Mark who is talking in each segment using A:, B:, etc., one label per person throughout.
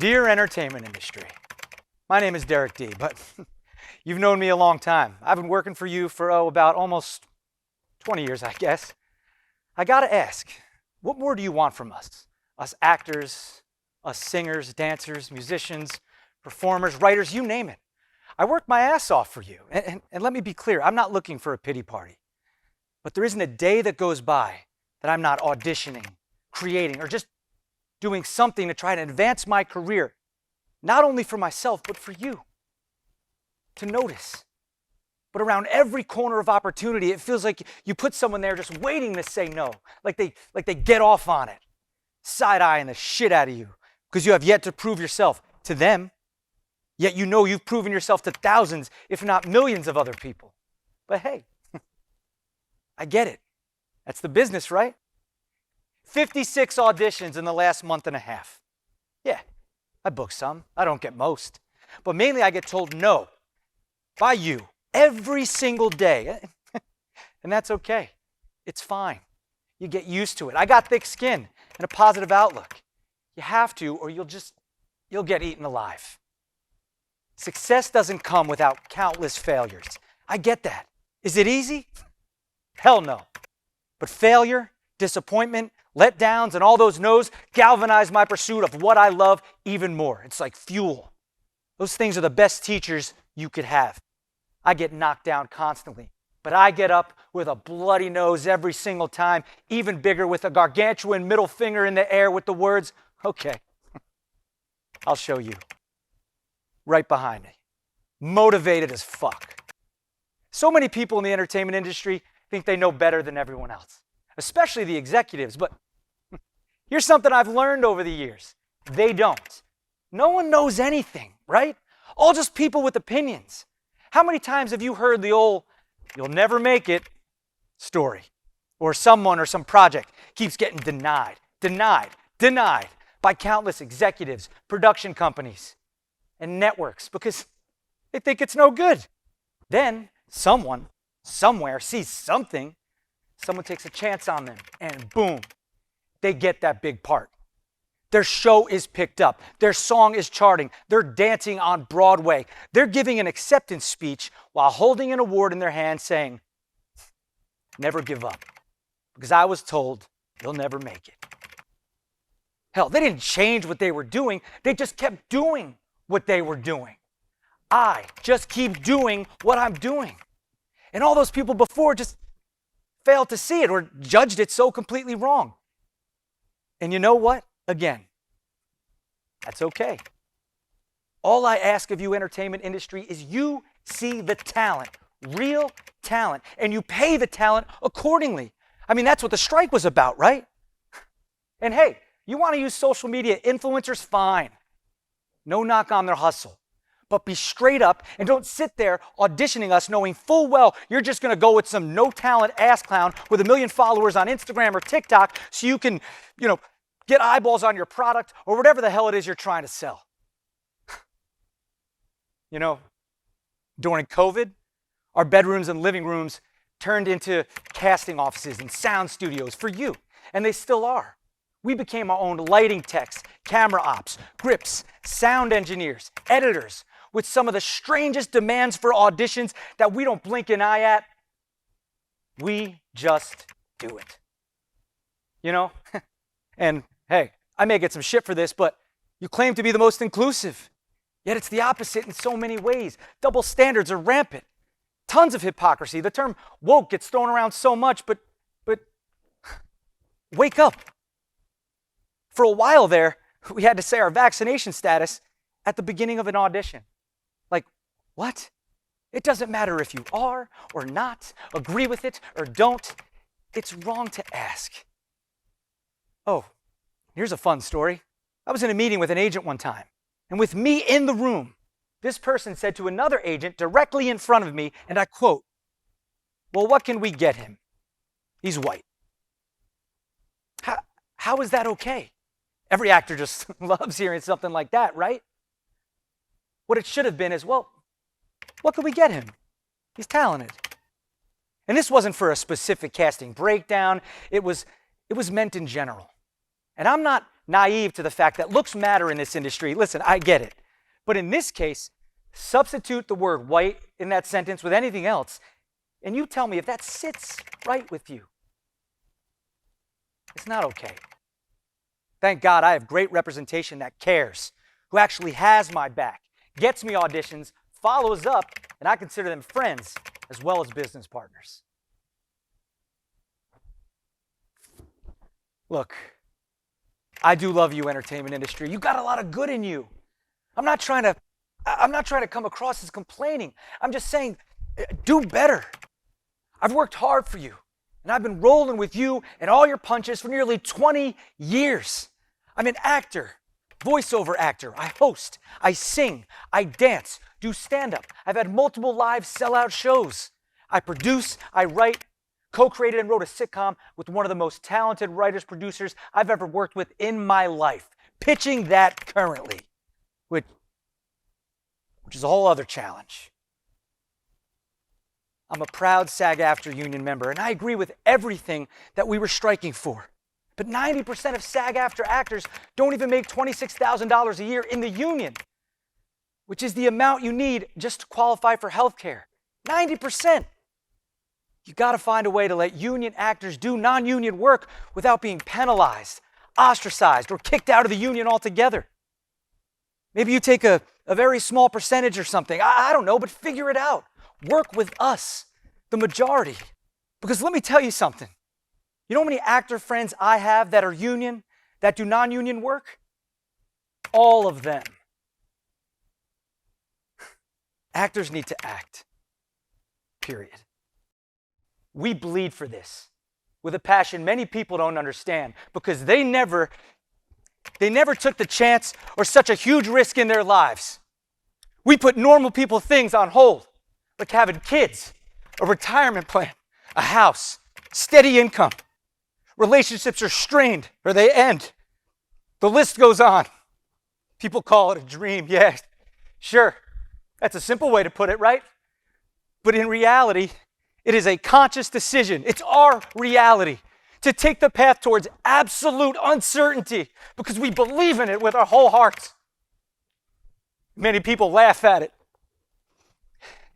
A: Dear entertainment industry, my name is Derek D, but you've known me a long time. I've been working for you for, about almost 20 years, I guess. I gotta ask, what more do you want from us? Us actors, us singers, dancers, musicians, performers, writers, you name it. I work my ass off for you. And let me be clear, I'm not looking for a pity party. But there isn't a day that goes by that I'm not auditioning, creating, or just doing something to try to advance my career, not only for myself, but for you to notice. But around every corner of opportunity, it feels like you put someone there just waiting to say no, like they get off on it, side-eyeing the shit out of you because you have yet to prove yourself to them, yet you know you've proven yourself to thousands, if not millions of other people. But hey, I get it. That's the business, right? 56 auditions in the last month and a half. Yeah, I book some. I don't get most. But mainly I get told no by you every single day. And that's okay. It's fine. You get used to it. I got thick skin and a positive outlook. You have to, or you'll get eaten alive. Success doesn't come without countless failures. I get that. Is it easy? Hell no. But failure, disappointment, letdowns, and all those no's galvanize my pursuit of what I love even more. It's like fuel. Those things are the best teachers you could have. I get knocked down constantly, but I get up with a bloody nose every single time, even bigger with a gargantuan middle finger in the air with the words, okay, I'll show you. Right behind me. Motivated as fuck. So many people in the entertainment industry think they know better than everyone else, especially the executives. But here's something I've learned over the years. They don't. No one knows anything, right? All just people with opinions. How many times have you heard the old, you'll never make it story? Or someone or some project keeps getting denied by countless executives, production companies, and networks because they think it's no good. Then someone, somewhere sees something, someone takes a chance on them, and boom, they get that big part. Their show is picked up. Their song is charting. They're dancing on Broadway. They're giving an acceptance speech while holding an award in their hand saying, never give up, because I was told you'll never make it. Hell, they didn't change what they were doing. They just kept doing what they were doing. I just keep doing what I'm doing. And all those people before just failed to see it or judged it so completely wrong. And you know what? Again, that's okay. All I ask of you, entertainment industry, is you see the talent, real talent, and you pay the talent accordingly. I mean, that's what the strike was about, right? And hey, you want to use social media influencers? Fine. No knock on their hustle. But be straight up and don't sit there auditioning us knowing full well you're just going to go with some no-talent ass clown with 1 million followers on Instagram or TikTok so you can, get eyeballs on your product or whatever the hell it is you're trying to sell. During COVID, our bedrooms and living rooms turned into casting offices and sound studios for you, and they still are. We became our own lighting techs, camera ops, grips, sound engineers, editors, with some of the strangest demands for auditions that we don't blink an eye at. We just do it. And hey, I may get some shit for this, but you claim to be the most inclusive. Yet it's the opposite in so many ways. Double standards are rampant. Tons of hypocrisy. The term woke gets thrown around so much, but wake up. For a while there, we had to say our vaccination status at the beginning of an audition. Like, what? It doesn't matter if you are or not, agree with it or don't. It's wrong to ask. Oh, here's a fun story. I was in a meeting with an agent one time, and with me in the room, this person said to another agent directly in front of me, and I quote, "Well, what can we get him? He's white." How is that okay? Every actor just loves hearing something like that, right? What it should have been is, well, what could we get him? He's talented. And this wasn't for a specific casting breakdown. It was meant in general. And I'm not naive to the fact that looks matter in this industry. Listen, I get it. But in this case, substitute the word white in that sentence with anything else, and you tell me if that sits right with you. It's not okay. Thank God I have great representation that cares, who actually has my back, gets me auditions, follows up, and I consider them friends as well as business partners. Look, I do love you, entertainment industry. You got a lot of good in you. I'm not trying to come across as complaining. I'm just saying, do better. I've worked hard for you, and I've been rolling with you and all your punches for nearly 20 years. I'm an actor, voiceover actor. I host, I sing, I dance, do stand-up. I've had multiple live sellout shows. I produce, I write, co-created and wrote a sitcom with one of the most talented writers, producers I've ever worked with in my life. Pitching that currently, which is a whole other challenge. I'm a proud SAG-AFTRA union member, and I agree with everything that we were striking for. But 90% of SAG-AFTRA actors don't even make $26,000 a year in the union, which is the amount you need just to qualify for health care. 90%. You got to find a way to let union actors do non-union work without being penalized, ostracized, or kicked out of the union altogether. Maybe you take a very small percentage or something. I don't know, but figure it out. Work with us, the majority. Because let me tell you something. You know how many actor friends I have that are union, that do non-union work? All of them. Actors need to act. Period. We bleed for this with a passion many people don't understand because they never took the chance or such a huge risk in their lives. We put normal people things on hold, like having kids, a retirement plan, a house, steady income. Relationships are strained or they end. The list goes on. People call it a dream. Yeah, sure. That's a simple way to put it, right? But in reality, it is a conscious decision. It's our reality to take the path towards absolute uncertainty because we believe in it with our whole hearts. Many people laugh at it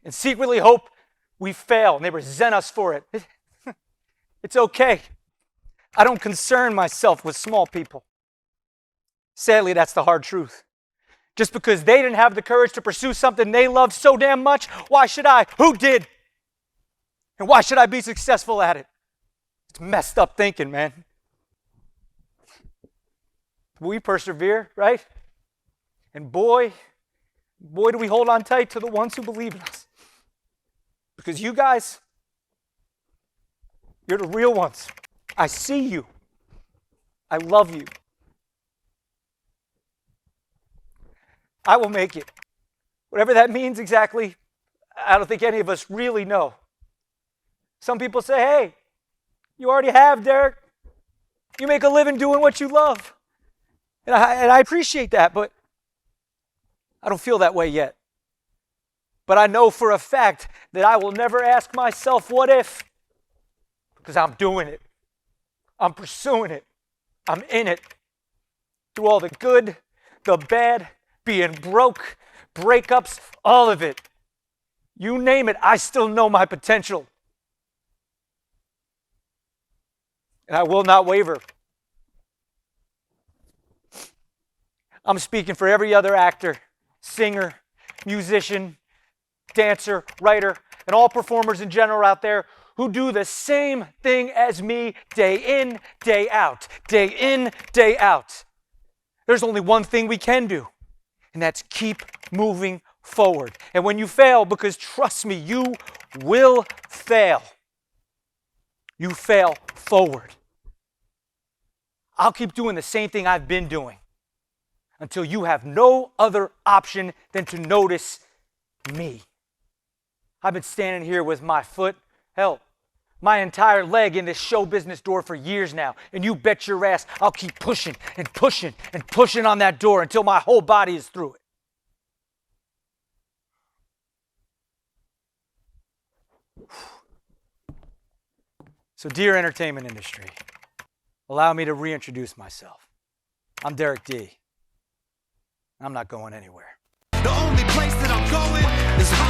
A: and secretly hope we fail and they resent us for it. It's okay. I don't concern myself with small people. Sadly, that's the hard truth. Just because they didn't have the courage to pursue something they loved so damn much, why should I? Who did? And why should I be successful at it? It's messed up thinking, man. We persevere, right? And boy, do we hold on tight to the ones who believe in us. Because you guys, you're the real ones. I see you. I love you. I will make it. Whatever that means exactly, I don't think any of us really know. Some people say, hey, you already have, Derek. You make a living doing what you love. And I appreciate that, but I don't feel that way yet. But I know for a fact that I will never ask myself, what if? Because I'm doing it. I'm pursuing it. I'm in it. Through all the good, the bad, being broke, breakups, all of it. You name it, I still know my potential. And I will not waver. I'm speaking for every other actor, singer, musician, dancer, writer, and all performers in general out there who do the same thing as me day in, day out, day in, day out. There's only one thing we can do, and that's keep moving forward. And when you fail, because trust me, you will fail. You fail forward. I'll keep doing the same thing I've been doing until you have no other option than to notice me. I've been standing here with my foot, hell, my entire leg in this show business door for years now. And you bet your ass I'll keep pushing and pushing and pushing on that door until my whole body is through it. So, dear entertainment industry, allow me to reintroduce myself. I'm Derek D. I'm not going anywhere.
B: The only place that I'm going is home.